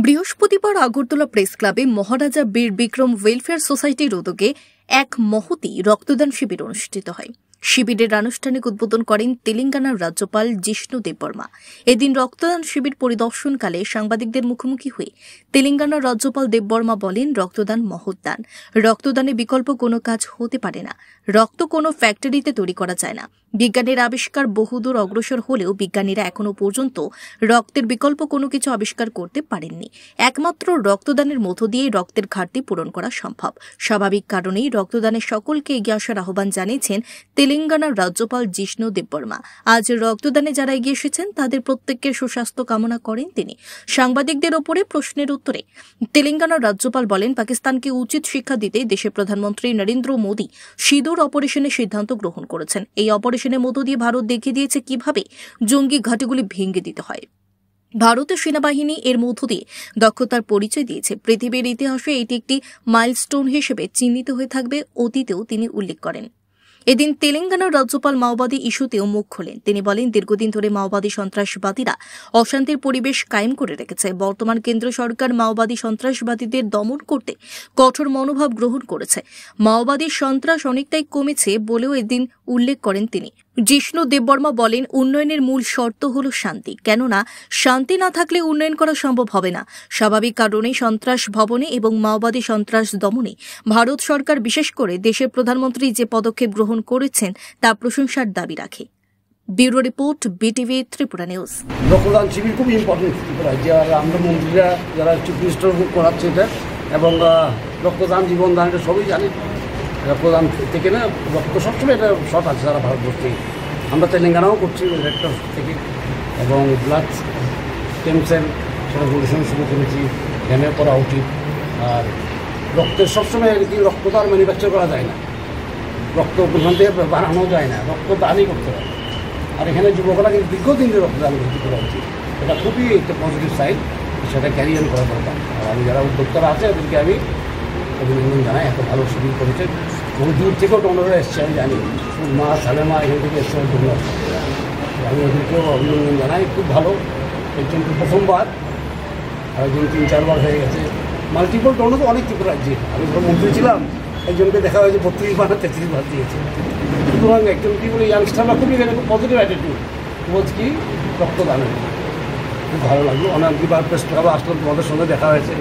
বৃহস্পতিবার আগরতলা প্রেস ক্লাবে মহারাজা বীর বিক্রম ওয়েলফেয়ার সোসাইটির উদ্যোগে এক মহতী রক্তদান শিবির অনুষ্ঠিত হয়। শিবিরের আনুষ্ঠানিক উদ্বোধন করেন তেলেঙ্গানার রাজ্যপাল জিষ্ণু দেববর্মা। এদিন রক্তদান শিবির পরিদর্শনকালে সাংবাদিকদের মুখোমুখি হয়ে তেলেঙ্গানার রাজ্যপাল দেববর্মা বলেন, রক্তদান মহৎ দান। রক্তদানের বিকল্প কোনো কাজ হতে পারে না। রক্ত কোনো ফ্যাক্টরিতে তৈরি করা যায় না। বিজ্ঞানের আবিষ্কার বহুদূর অগ্রসর হলেও বিজ্ঞানীরা এখনো পর্যন্ত রক্তের বিকল্প কোনো কিছু আবিষ্কার করতে পারেননি। একমাত্র রক্তদানের মধ্য দিয়েই রক্তের ঘাটতি পূরণ করা সম্ভব। স্বাভাবিক কারণেই রক্তদানের সকলকে এগিয়ে আসার আহ্বান জানিয়েছেন তেলেঙ্গানার রাজ্যপাল জিষ্ণু দেববর্মা। আজ রক্তদানে যারা এগিয়ে এসেছেন তাদের প্রত্যেকের সুস্বাস্থ্য কামনা করেন তিনি। সাংবাদিকদের ওপরে প্রশ্নের উত্তরে তেলেঙ্গানার রাজ্যপাল বলেন, পাকিস্তানকে উচিত শিক্ষা দিতে দেশের প্রধানমন্ত্রী নরেন্দ্র মোদী সিঁদুর অপারেশনের সিদ্ধান্ত গ্রহণ করেছেন। এই অপারেশনের মধ্য দিয়ে ভারত দেখিয়ে দিয়েছে কিভাবে জঙ্গি ঘাঁটিগুলি ভেঙে দিতে হয়। ভারতের সেনাবাহিনী এর মধ্য দিয়ে দক্ষতার পরিচয় দিয়েছে। পৃথিবীর ইতিহাসে এটি একটি মাইলস্টোন হিসেবে চিহ্নিত হয়ে থাকবে, অতীতেও তিনি উল্লেখ করেন। এদিন তেলেঙ্গানার রাজ্যপাল মাওবাদী ইস্যুতেও মুখ খোলেন। তিনি বলেন, দীর্ঘদিন ধরে মাওবাদী সন্ত্রাসবাদীরা অশান্তির পরিবেশ কায়েম করে রেখেছে। বর্তমান কেন্দ্র সরকার মাওবাদী সন্ত্রাসবাদীদের দমন করতে কঠোর মনোভাব গ্রহণ করেছে। মাওবাদী সন্ত্রাস অনেকটাই কমেছে বলেও এদিন উল্লেখ করেন তিনি। জিষ্ণু দেববর্মা বলেন, উন্নয়নের মূল শর্ত হল শান্তি। কেননা শান্তি না থাকলে উন্নয়ন করা সম্ভব হবে না। স্বাভাবিক কারণে সন্ত্রাস ভবনে এবং মাওবাদী সন্ত্রাস দমনে ভারত সরকার, বিশেষ করে দেশের প্রধানমন্ত্রী যে পদক্ষেপ গ্রহণ করেছেন তা প্রশংসার দাবি রাখে। Bureau report, BTV Tripura news. রক্তদান শিবির খুব ইম্পর্টেন্ট ত্রিপুরায়, যে আমরা মন্ত্রীরা যারা চিফ মিনিস্টার করাচ্ছে এটা, এবং রক্তদান জীবনদান এটা সবই জানে। রক্তদান থেকে না রক্ত সবসময় এটা শর্ট আছে সারা ভারতবর্ষে। আমরা তেলেঙ্গানাও করছি রেক্টর থেকে, এবং ব্লাড স্টেম সেল সেটা গবেষণা শুরু করেছি। ধ্যানের করা উচিত। আর রক্তের সবসময় আর কি, রক্ত তো আর ম্যানুফ্যাকচার করা যায় না, রক্ত ওখান থেকে বানানো যায় না, রক্তদানই করতে হবে। আর এখানে যুবকরা কিন্তু দীর্ঘদিন ধরে রক্তদান ভর্তি করা উচিত। এটা খুবই একটা পজিটিভ সাইড, সেটা ক্যারিয়ার করা দরকার। আর আমি যারা উদ্যোক্তারা আছে ওদেরকে আমি অভিনন্দন জানাই, এত ভালো শিবির করেছে। বহু দূর থেকেও ডোনাররা এসছে, আমি জানি মা সালেমা এখান থেকে এসছে ডোনার। আমি ওদেরকেও অভিনন্দন জানাই, খুব ভালো। একজন প্রথমবার, আর একজন 3-4 বার হয়ে গেছে। মাল্টিপল ডোনার তো অনেক ত্রিপুরা রাজ্যে। আমি যখন মন্ত্রী ছিলাম একজনকে দেখা হয়েছে 32 বার 33 বার দিয়েছে। সুতরাং একজন কি বলে ইয়াংস্টাররা খুবই এখানে খুব পজিটিভ অ্যাটিটিউড বোধ কি রক্তদানের। খুব ভালো লাগলো। অনেকবার প্রেস ক্লাবে আসলাম, তোমাদের সঙ্গে দেখা হয়েছে।